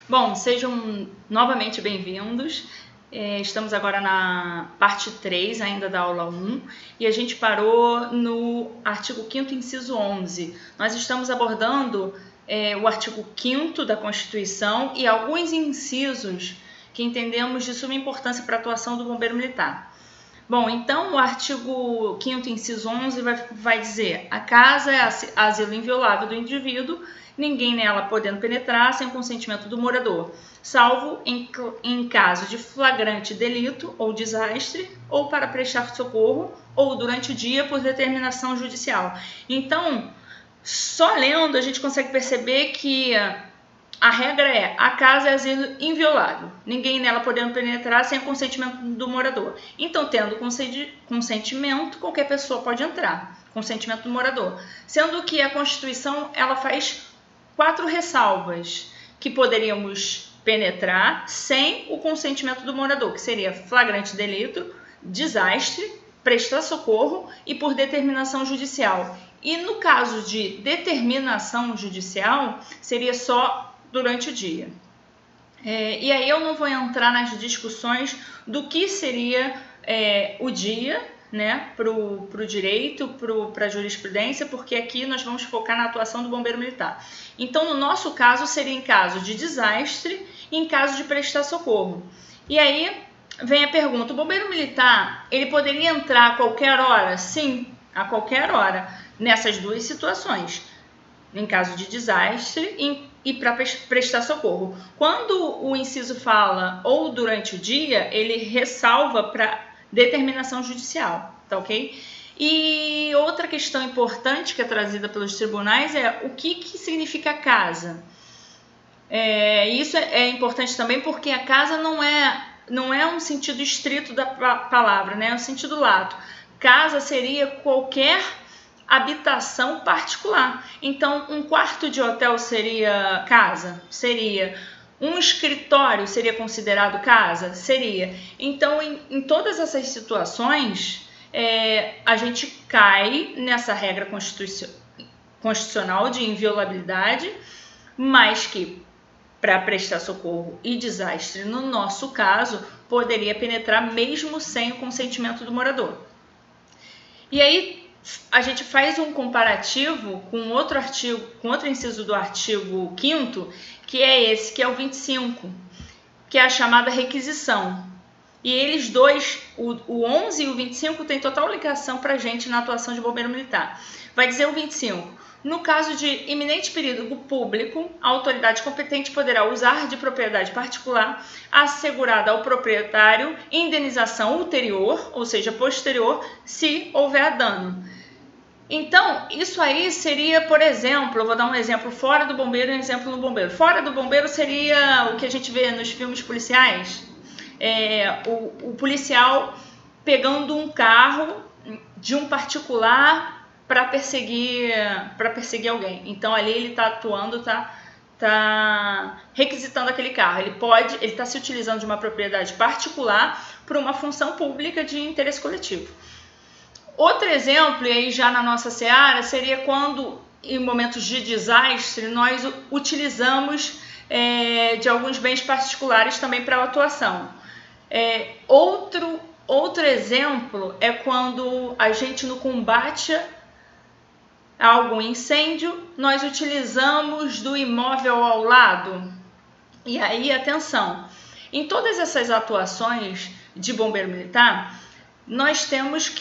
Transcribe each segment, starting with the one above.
Bom, sejam novamente bem-vindos. Estamos agora na parte 3 ainda da aula 1 e a gente parou no artigo 5º, inciso 11. Nós estamos abordando o artigo 5º da Constituição e alguns incisos que entendemos de suma importância para a atuação do bombeiro militar. Bom, então o artigo 5º, inciso 11 vai dizer: a casa é asilo inviolável do indivíduo, ninguém nela podendo penetrar sem o consentimento do morador, salvo em caso de flagrante delito ou desastre, ou para prestar socorro, ou durante o dia por determinação judicial. Então, só lendo a gente consegue perceber que a regra é: a casa é asilo inviolável, ninguém nela podendo penetrar sem o consentimento do morador. Então, tendo consentimento, qualquer pessoa pode entrar, consentimento do morador. Sendo que a Constituição ela faz 4 ressalvas que poderíamos penetrar sem o consentimento do morador, que seria flagrante delito, desastre, prestar socorro e por determinação judicial. E no caso de determinação judicial, seria só durante o dia. E aí eu não vou entrar nas discussões do que seria o dia, né, para o direito, para a jurisprudência, porque aqui nós vamos focar na atuação do bombeiro militar. Então, no nosso caso, seria em caso de desastre e em caso de prestar socorro. E aí vem a pergunta: o bombeiro militar, ele poderia entrar a qualquer hora? Sim, a qualquer hora, nessas duas situações, em caso de desastre e para prestar socorro. Quando o inciso fala ou durante o dia, ele ressalva para determinação judicial, tá ok? E outra questão importante que é trazida pelos tribunais é o que significa casa. Isso é importante também porque a casa não é um sentido estrito da palavra, né? É um sentido lato. Casa seria qualquer habitação particular. Então, um quarto de hotel seria casa? Seria. Um escritório seria considerado casa? Seria. Então, em todas essas situações, a gente cai nessa regra constitucional de inviolabilidade, mas que para prestar socorro e desastre, no nosso caso, poderia penetrar mesmo sem o consentimento do morador. E aí, a gente faz um comparativo com outro artigo, com outro inciso do artigo 5º, que é esse, que é o 25, que é a chamada requisição. E eles dois, o 11 e o 25, têm total ligação para a gente na atuação de bombeiro militar. Vai dizer o 25: no caso de iminente perigo público, a autoridade competente poderá usar de propriedade particular assegurada ao proprietário indenização ulterior, ou seja, posterior, se houver dano. Então, isso aí seria, por exemplo, eu vou dar um exemplo fora do bombeiro e um exemplo no bombeiro. Fora do bombeiro seria o que a gente vê nos filmes policiais, o policial pegando um carro de um particular para perseguir alguém. Então, ali ele está atuando, está requisitando aquele carro. Ele está se utilizando de uma propriedade particular para uma função pública de interesse coletivo. Outro exemplo, e aí já na nossa seara, seria quando, em momentos de desastre, nós utilizamos de alguns bens particulares também para a atuação. Outro exemplo é quando a gente, no combate a algum incêndio, nós utilizamos do imóvel ao lado. E aí, atenção, em todas essas atuações de bombeiro militar, nós temos,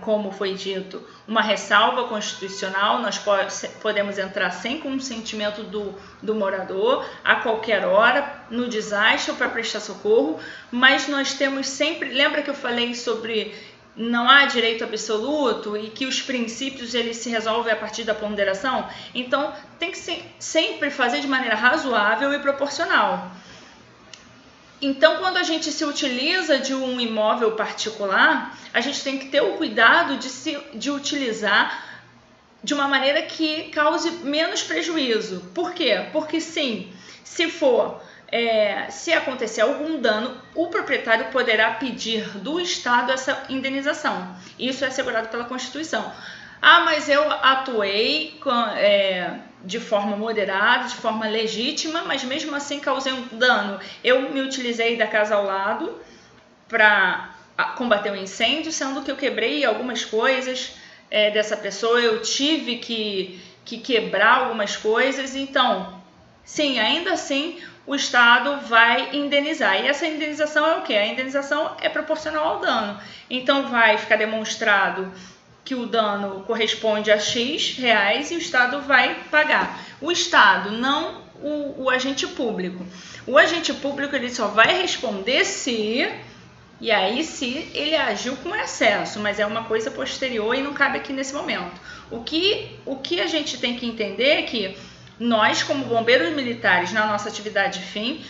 como foi dito, uma ressalva constitucional. Nós podemos entrar sem consentimento do morador, a qualquer hora, no desastre ou para prestar socorro, mas nós temos sempre, lembra que eu falei sobre não há direito absoluto e que os princípios eles se resolvem a partir da ponderação? Então, tem que sempre fazer de maneira razoável e proporcional. Então, quando a gente se utiliza de um imóvel particular, a gente tem que ter o cuidado de utilizar de uma maneira que cause menos prejuízo. Por quê? Porque sim, se acontecer algum dano, o proprietário poderá pedir do Estado essa indenização. Isso é assegurado pela Constituição. Ah, mas eu atuei de forma moderada, de forma legítima, mas mesmo assim causei um dano. Eu me utilizei da casa ao lado para combater o incêndio, sendo que eu quebrei algumas coisas dessa pessoa, eu tive que quebrar algumas coisas. Então, sim, ainda assim o Estado vai indenizar. E essa indenização é o quê? A indenização é proporcional ao dano. Então vai ficar demonstrado que o dano corresponde a X reais e o Estado vai pagar. O Estado, não o agente público. O agente público ele só vai responder se ele agiu com excesso, mas é uma coisa posterior e não cabe aqui nesse momento. O que a gente tem que entender é que nós, como bombeiros militares, na nossa atividade fim,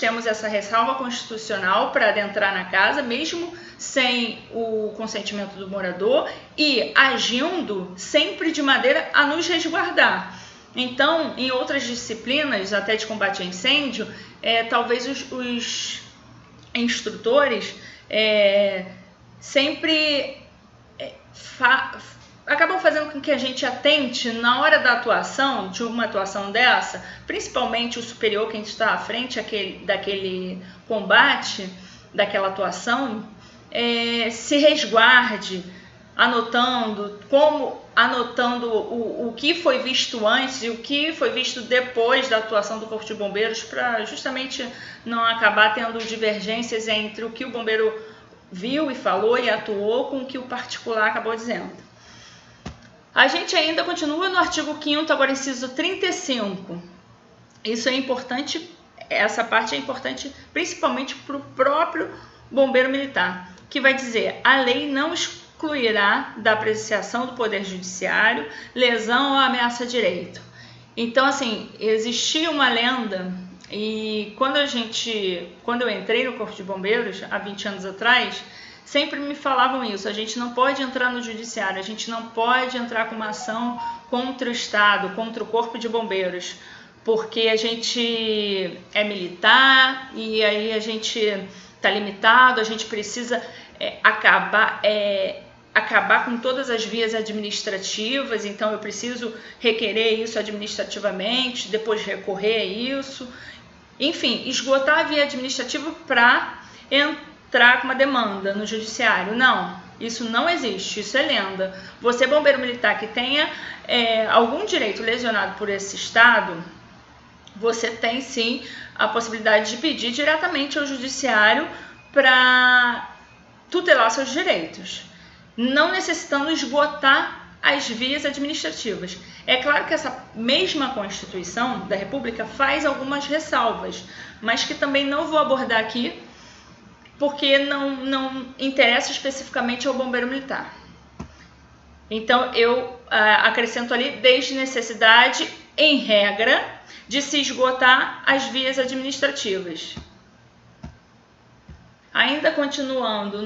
temos essa ressalva constitucional para adentrar na casa, mesmo sem o consentimento do morador e agindo sempre de maneira a nos resguardar. Então, em outras disciplinas, até de combate a incêndio, talvez os instrutores sempre acabam fazendo com que a gente atente na hora da atuação, de uma atuação dessa, principalmente o superior, quem está à frente daquele combate, daquela atuação, se resguarde, anotando o que foi visto antes e o que foi visto depois da atuação do Corpo de Bombeiros, para justamente não acabar tendo divergências entre o que o bombeiro viu e falou e atuou com o que o particular acabou dizendo. A gente ainda continua no artigo 5º, agora inciso 35. Isso é importante, essa parte é importante principalmente para o próprio bombeiro militar, que vai dizer: a lei não excluirá da apreciação do Poder Judiciário lesão ou ameaça a direito. Então, assim, existia uma lenda, e quando eu entrei no Corpo de Bombeiros, há 20 anos atrás, sempre me falavam isso: a gente não pode entrar no judiciário, a gente não pode entrar com uma ação contra o Estado, contra o Corpo de Bombeiros, porque a gente é militar e aí a gente está limitado, a gente precisa acabar com todas as vias administrativas, então eu preciso requerer isso administrativamente, depois recorrer a isso, enfim, esgotar a via administrativa para entrar com uma demanda no judiciário. Não, isso não existe, isso é lenda. Você, bombeiro militar, que tenha algum direito lesionado por esse Estado, você tem sim a possibilidade de pedir diretamente ao judiciário para tutelar seus direitos, não necessitando esgotar as vias administrativas. É claro que essa mesma Constituição da República faz algumas ressalvas, mas que também não vou abordar aqui, porque não interessa especificamente ao bombeiro militar. Então, eu acrescento ali: desde necessidade, em regra, de se esgotar as vias administrativas. Ainda continuando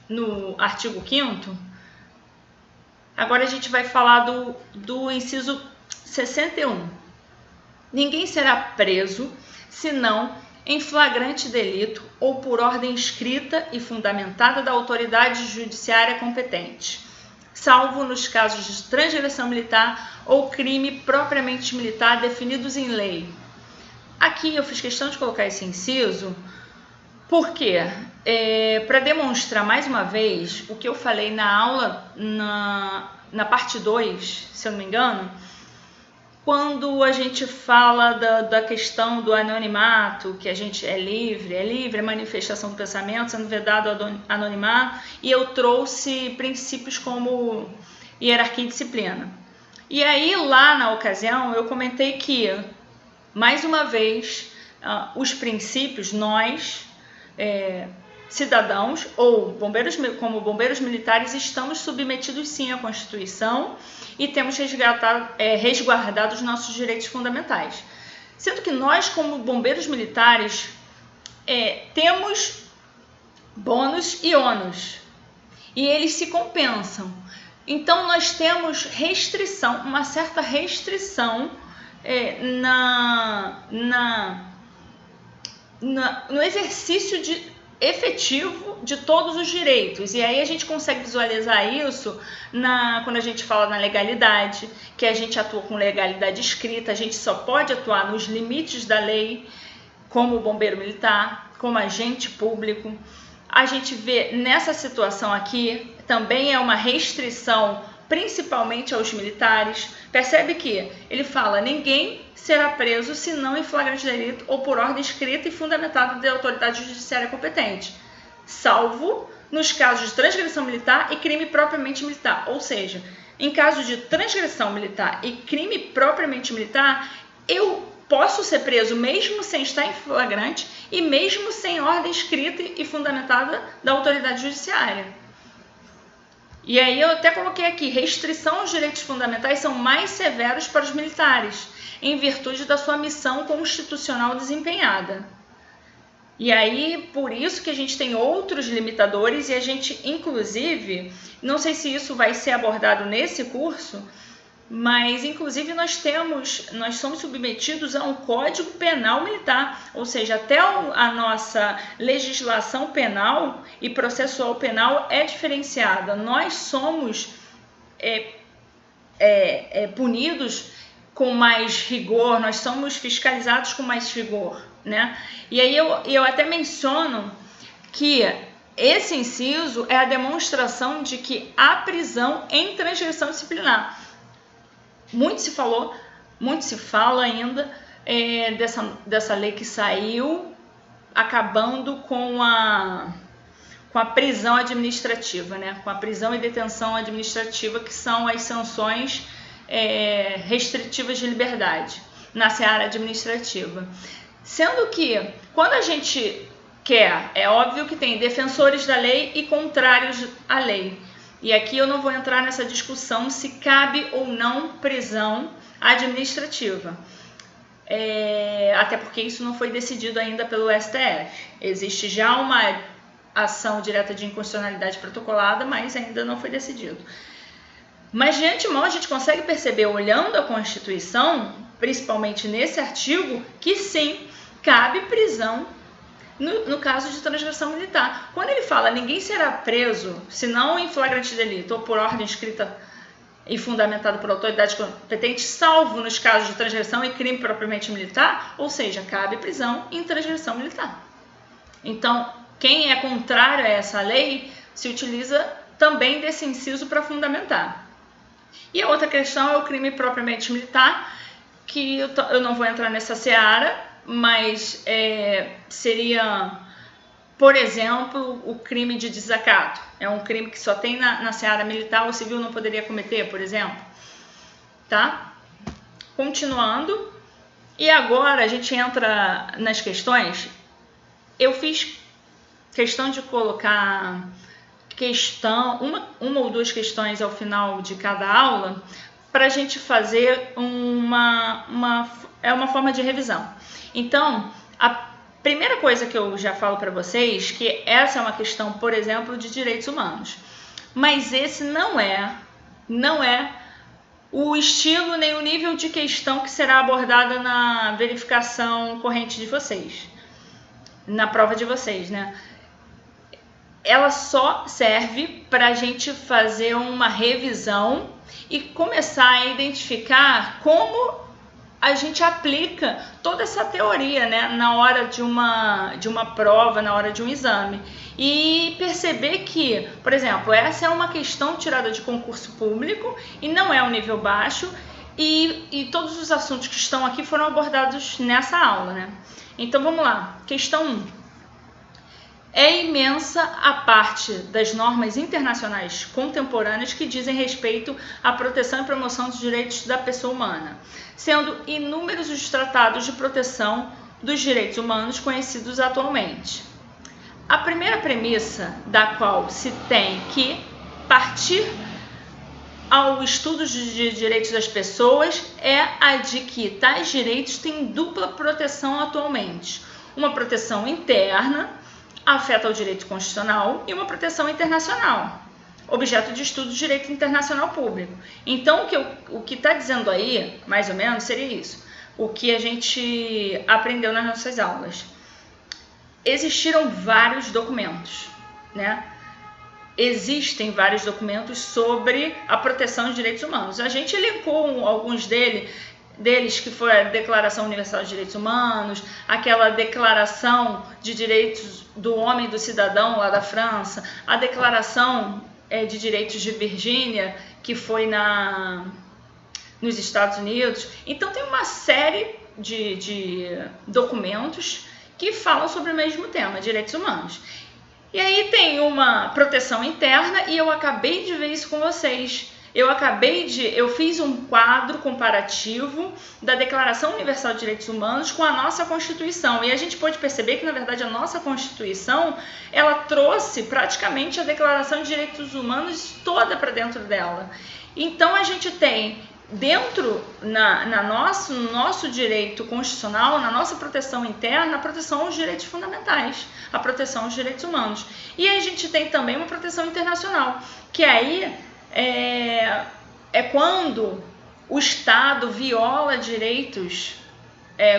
no artigo 5º, agora a gente vai falar do inciso 61. Ninguém será preso, senão em flagrante delito ou por ordem escrita e fundamentada da autoridade judiciária competente, salvo nos casos de transgressão militar ou crime propriamente militar definidos em lei. Aqui eu fiz questão de colocar esse inciso porque, para demonstrar mais uma vez o que eu falei na aula, na parte 2, se eu não me engano, quando a gente fala da questão do anonimato, que a gente é livre a manifestação do pensamento, sendo vedado anonimato, e eu trouxe princípios como hierarquia e disciplina. E aí, lá na ocasião, eu comentei que, mais uma vez, os princípios, nós, cidadãos ou como bombeiros militares, estamos submetidos sim à Constituição e temos resguardado os nossos direitos fundamentais. Sendo que nós, como bombeiros militares, temos bônus e ônus, e eles se compensam. Então, nós temos uma certa restrição no exercício efetivo de todos os direitos. E aí a gente consegue visualizar isso quando a gente fala na legalidade, que a gente atua com legalidade escrita, a gente só pode atuar nos limites da lei, como bombeiro militar, como agente público. A gente vê nessa situação aqui, também é uma restrição principalmente aos militares. Percebe que ele fala: ninguém será preso senão em flagrante delito ou por ordem escrita e fundamentada da autoridade judiciária competente, salvo nos casos de transgressão militar e crime propriamente militar. Ou seja, em caso de transgressão militar e crime propriamente militar, eu posso ser preso mesmo sem estar em flagrante e mesmo sem ordem escrita e fundamentada da autoridade judiciária. E aí eu até coloquei aqui: restrição aos direitos fundamentais são mais severos para os militares, em virtude da sua missão constitucional desempenhada. E aí, por isso que a gente tem outros limitadores, e a gente, inclusive, não sei se isso vai ser abordado nesse curso, mas inclusive nós somos submetidos a um Código Penal Militar, ou seja, até a nossa legislação penal e processual penal é diferenciada. Nós somos punidos com mais rigor, nós somos fiscalizados com mais rigor, né? E aí eu até menciono que esse inciso é a demonstração de que há prisão em transgressão disciplinar. Muito se falou, muito se fala ainda dessa lei que saiu, acabando com a prisão administrativa, né? Com a prisão e detenção administrativa, que são as sanções restritivas de liberdade na seara administrativa. Sendo que, quando a gente quer, é óbvio que tem defensores da lei e contrários à lei. E aqui eu não vou entrar nessa discussão se cabe ou não prisão administrativa. Até porque isso não foi decidido ainda pelo STF. Existe já uma ação direta de inconstitucionalidade protocolada, mas ainda não foi decidido. Mas de antemão a gente consegue perceber, olhando a Constituição, principalmente nesse artigo, que sim, cabe prisão no caso de transgressão militar. Quando ele fala: ninguém será preso senão em flagrante delito ou por ordem escrita e fundamentada por autoridade competente, salvo nos casos de transgressão e crime propriamente militar, ou seja, cabe prisão em transgressão militar. Então, quem é contrário a essa lei se utiliza também desse inciso para fundamentar. E a outra questão é o crime propriamente militar, que eu não vou entrar nessa seara, mas seria, por exemplo, o crime de desacato. É um crime que só tem na seara militar, o civil não poderia cometer, por exemplo. Tá? Continuando, e agora a gente entra nas questões. Eu fiz questão de colocar uma ou duas questões ao final de cada aula, para a gente fazer uma forma de revisão. Então, a primeira coisa que eu já falo para vocês, que essa é uma questão, por exemplo, de direitos humanos. Mas esse não é o estilo nem o nível de questão que será abordada na verificação corrente de vocês, na prova de vocês, né? Ela só serve para a gente fazer uma revisão e começar a identificar como a gente aplica toda essa teoria, né, na hora de uma prova, na hora de um exame. E perceber que, por exemplo, essa é uma questão tirada de concurso público e não é um nível baixo, e todos os assuntos que estão aqui foram abordados nessa aula, né? Então vamos lá, questão 1. É imensa a parte das normas internacionais contemporâneas que dizem respeito à proteção e promoção dos direitos da pessoa humana, sendo inúmeros os tratados de proteção dos direitos humanos conhecidos atualmente. A primeira premissa da qual se tem que partir ao estudo de direitos das pessoas é a de que tais direitos têm dupla proteção atualmente. Uma proteção interna, afeta o direito constitucional, e uma proteção internacional, objeto de estudo do direito internacional público. Então, o que está dizendo aí, mais ou menos, seria isso, o que a gente aprendeu nas nossas aulas. existiram vários documentos, né? Existem vários documentos sobre a proteção de direitos humanos. A gente elencou alguns deles, que foi a Declaração Universal de Direitos Humanos, aquela Declaração de Direitos do Homem e do Cidadão lá da França, a Declaração de Direitos de Virgínia, que foi nos Estados Unidos. Então tem uma série de documentos que falam sobre o mesmo tema, direitos humanos. E aí tem uma proteção interna, e eu acabei de ver isso com vocês. Eu fiz um quadro comparativo da Declaração Universal de Direitos Humanos com a nossa Constituição. E a gente pode perceber que, na verdade, a nossa Constituição, ela trouxe praticamente a Declaração de Direitos Humanos toda para dentro dela. Então a gente tem dentro, no nosso direito constitucional, na nossa proteção interna, a proteção aos direitos fundamentais, a proteção aos direitos humanos. E aí a gente tem também uma proteção internacional, que aí é quando o Estado viola direitos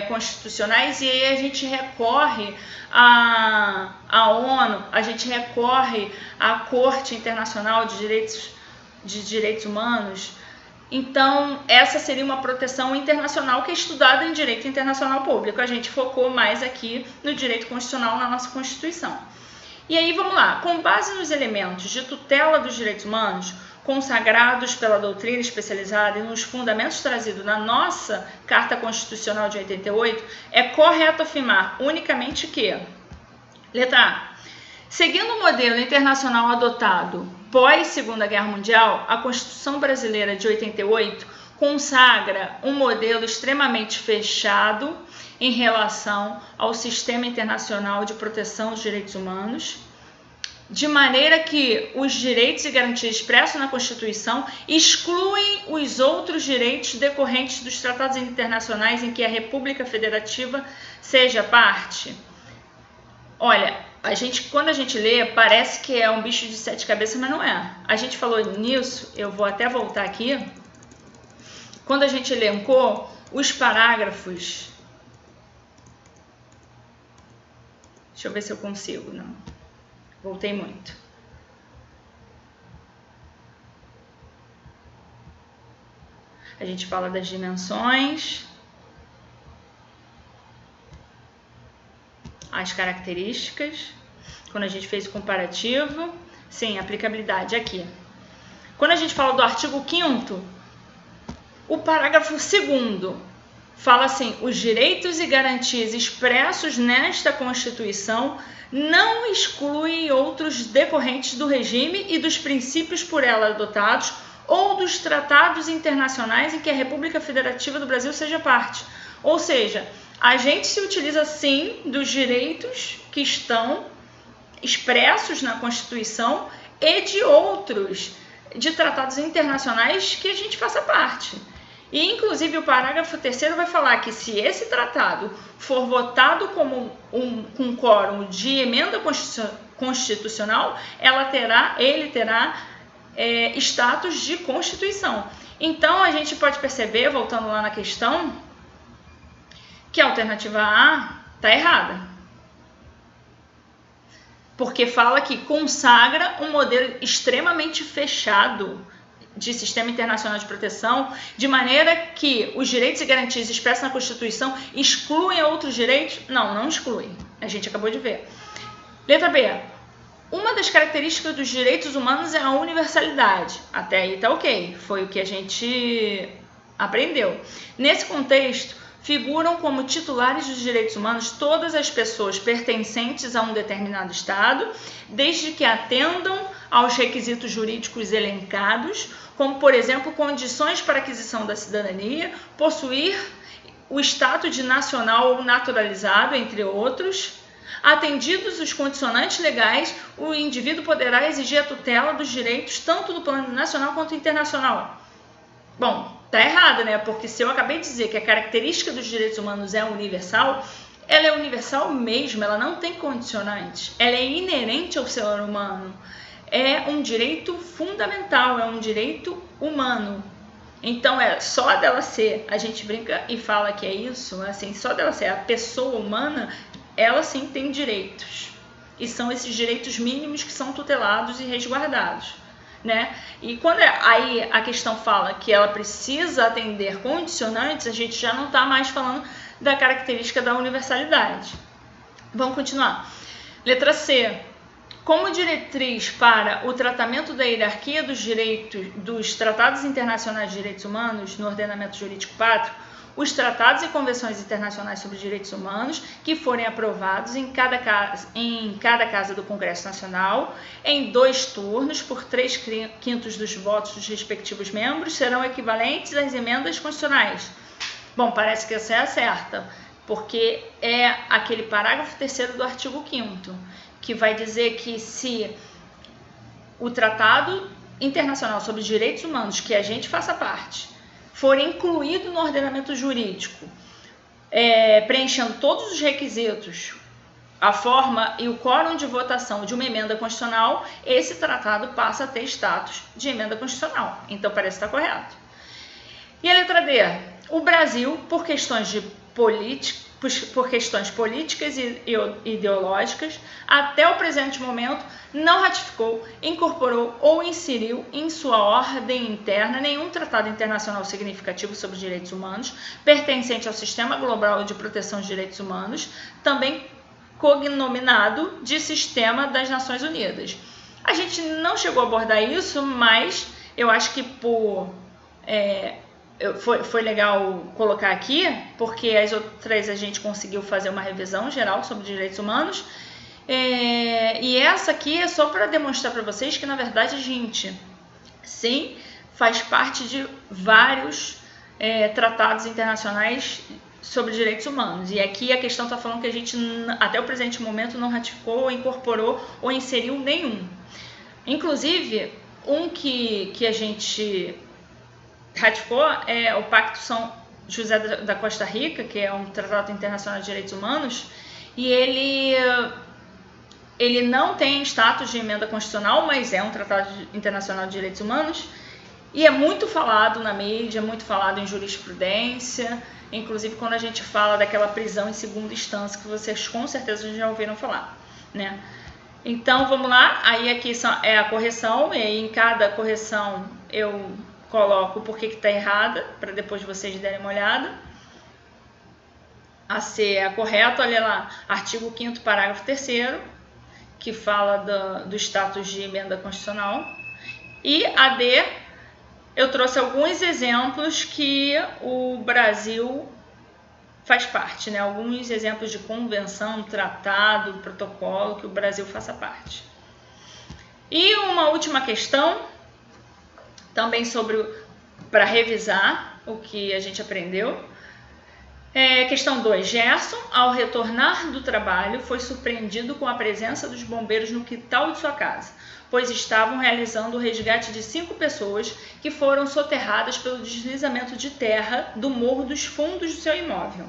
constitucionais, e aí a gente recorre à ONU, a gente recorre à Corte Internacional de Direitos Humanos. Então, essa seria uma proteção internacional que é estudada em direito internacional público. A gente focou mais aqui no direito constitucional na nossa Constituição. E aí, vamos lá. Com base nos elementos de tutela dos direitos humanos, consagrados pela doutrina especializada e nos fundamentos trazidos na nossa Carta Constitucional de 88, é correto afirmar unicamente que, letra A, seguindo o modelo internacional adotado pós-Segunda Guerra Mundial, a Constituição Brasileira de 88 consagra um modelo extremamente fechado em relação ao sistema internacional de proteção dos direitos humanos, de maneira que os direitos e garantias expressos na Constituição excluem os outros direitos decorrentes dos tratados internacionais em que a República Federativa seja parte. Olha, quando a gente lê, parece que é um bicho de 7 cabeças, mas não é. A gente falou nisso, eu vou até voltar aqui. Quando a gente elencou os parágrafos... Deixa eu ver se eu consigo, não. Voltei muito. A gente fala das dimensões, as características, quando a gente fez o comparativo, sim, aplicabilidade aqui. Quando a gente fala do artigo 5º, o parágrafo 2º fala assim: os direitos e garantias expressos nesta Constituição não excluem outros decorrentes do regime e dos princípios por ela adotados ou dos tratados internacionais em que a República Federativa do Brasil seja parte. Ou seja, a gente se utiliza sim dos direitos que estão expressos na Constituição e de outros, de tratados internacionais que a gente faça parte. E, inclusive, o parágrafo 3º vai falar que se esse tratado for votado como um quórum de emenda constitucional, ele terá status de Constituição. Então, a gente pode perceber, voltando lá na questão, que a alternativa A está errada. Porque fala que consagra um modelo extremamente fechado de sistema internacional de proteção, de maneira que os direitos e garantias expressos na Constituição excluem outros direitos? Não, não excluem. A gente acabou de ver. Letra B. Uma das características dos direitos humanos é a universalidade. Até aí tá ok. Foi o que a gente aprendeu. Nesse contexto, figuram como titulares dos direitos humanos todas as pessoas pertencentes a um determinado Estado, desde que atendam aos requisitos jurídicos elencados, como, por exemplo, condições para aquisição da cidadania, possuir o status de nacional ou naturalizado, entre outros. Atendidos os condicionantes legais, o indivíduo poderá exigir a tutela dos direitos tanto do plano nacional quanto internacional. Bom, tá errado, né? Porque se eu acabei de dizer que a característica dos direitos humanos é universal, ela é universal mesmo, ela não tem condicionantes, ela é inerente ao ser humano. É um direito fundamental, é um direito humano. Então, só dela ser, a gente brinca e fala que é isso, assim, só dela ser a pessoa humana, ela sim tem direitos. E são esses direitos mínimos que são tutelados e resguardados, né? E quando aí a questão fala que ela precisa atender condicionantes, a gente já não está mais falando da característica da universalidade. Vamos continuar. Letra C. Como diretriz para o tratamento da hierarquia dos direitos dos tratados internacionais de direitos humanos no ordenamento jurídico pátrio, os tratados e convenções internacionais sobre direitos humanos que forem aprovados em cada casa do Congresso Nacional, em 2 turnos, por 3/5 dos votos dos respectivos membros, serão equivalentes às emendas constitucionais. Bom, parece que essa é a certa, porque é aquele parágrafo 3º do artigo 5º, que vai dizer que se o Tratado Internacional sobre Direitos Humanos, que a gente faça parte, for incluído no ordenamento jurídico, preenchendo todos os requisitos, a forma e o quórum de votação de uma emenda constitucional, esse tratado passa a ter status de emenda constitucional. Então, parece estar correto. E a letra D. O Brasil, por questões políticas e ideológicas, até o presente momento, não ratificou, incorporou ou inseriu em sua ordem interna nenhum tratado internacional significativo sobre direitos humanos, pertencente ao Sistema Global de Proteção de Direitos Humanos, também cognominado de Sistema das Nações Unidas. A gente não chegou a abordar isso, mas eu acho que foi legal colocar aqui, porque as outras a gente conseguiu fazer uma revisão geral sobre direitos humanos, e essa aqui é só para demonstrar para vocês que, na verdade, a gente, sim, faz parte de vários tratados internacionais sobre direitos humanos. E aqui a questão está falando que a gente, até o presente momento, não ratificou, incorporou ou inseriu nenhum. Inclusive, um que a gente ratificou é o Pacto São José da Costa Rica, que é um tratado internacional de direitos humanos, e ele não tem status de emenda constitucional, mas é um tratado internacional de direitos humanos, e é muito falado na mídia, muito falado em jurisprudência, inclusive quando a gente fala daquela prisão em segunda instância, que vocês com certeza já ouviram falar, né? Então, vamos lá, aí aqui é a correção, e aí em cada correção eu coloco por que está errada, para depois vocês derem uma olhada. A C é a correta, olha lá, artigo 5º, parágrafo 3º, que fala do status de emenda constitucional. E a D, eu trouxe alguns exemplos que o Brasil faz parte, né? Alguns exemplos de convenção, tratado, protocolo que o Brasil faça parte. E uma última questão, também para revisar o que a gente aprendeu. Questão 2. Gerson, ao retornar do trabalho, foi surpreendido com a presença dos bombeiros no quintal de sua casa, pois estavam realizando o resgate de 5 pessoas que foram soterradas pelo deslizamento de terra do morro dos fundos do seu imóvel.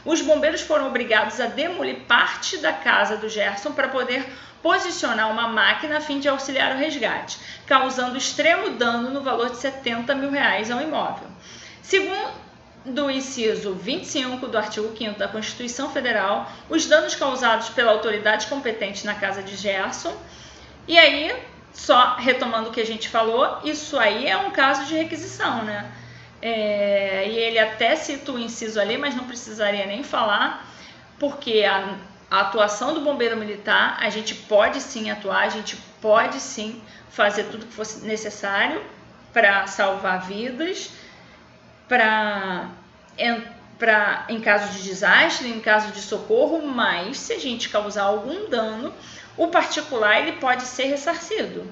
Os bombeiros foram obrigados a demolir parte da casa do Gerson para poder posicionar uma máquina a fim de auxiliar o resgate, causando extremo dano no valor de R$70 mil ao imóvel. Segundo o inciso 25 do artigo 5º da Constituição Federal, os danos causados pela autoridade competente na casa de Gerson, e aí, só retomando o que a gente falou, isso aí é um caso de requisição, né? E ele até cita o inciso ali, mas não precisaria nem falar, porque a atuação do bombeiro militar, a gente pode sim atuar, a gente pode sim fazer tudo que fosse necessário para salvar vidas, em caso de desastre, em caso de socorro, mas se a gente causar algum dano, o particular ele pode ser ressarcido,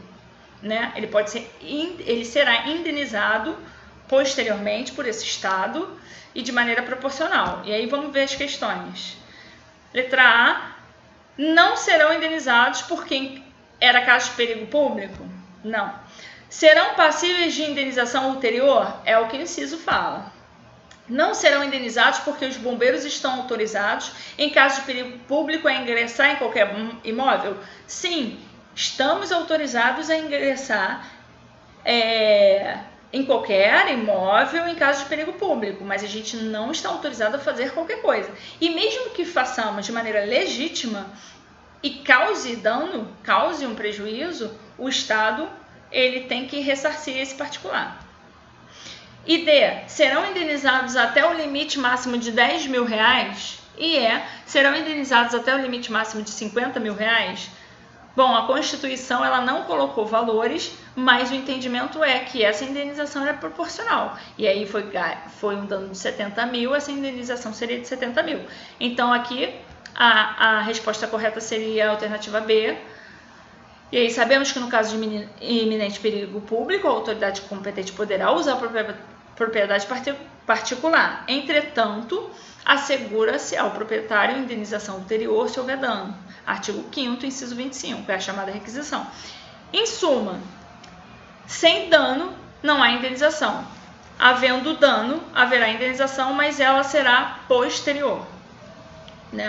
né? Ele será indenizado posteriormente por esse Estado e de maneira proporcional. E aí vamos ver as questões. Letra A, não serão indenizados por quem era caso de perigo público? Não. Serão passíveis de indenização ulterior? É o que o inciso fala. Não serão indenizados porque os bombeiros estão autorizados, em caso de perigo público, a ingressar em qualquer imóvel? Sim, estamos autorizados a ingressar em qualquer imóvel em caso de perigo público, mas a gente não está autorizado a fazer qualquer coisa. E mesmo que façamos de maneira legítima e cause dano, cause um prejuízo, o Estado ele tem que ressarcir esse particular. E D, serão indenizados até o limite máximo de R$10 mil? E E, serão indenizados até o limite máximo de R$50 mil? Bom, a Constituição ela não colocou valores, mas o entendimento é que essa indenização é proporcional. E aí foi um dano de 70 mil, essa indenização seria de 70 mil. Então aqui a resposta correta seria a alternativa B. E aí sabemos que no caso de iminente perigo público, a autoridade competente poderá usar a propriedade particular. Entretanto, assegura-se ao proprietário indenização ulterior se houver dano. Artigo 5º, inciso 25, é a chamada requisição. Em suma, sem dano não há indenização. Havendo dano, haverá indenização, mas ela será posterior, né?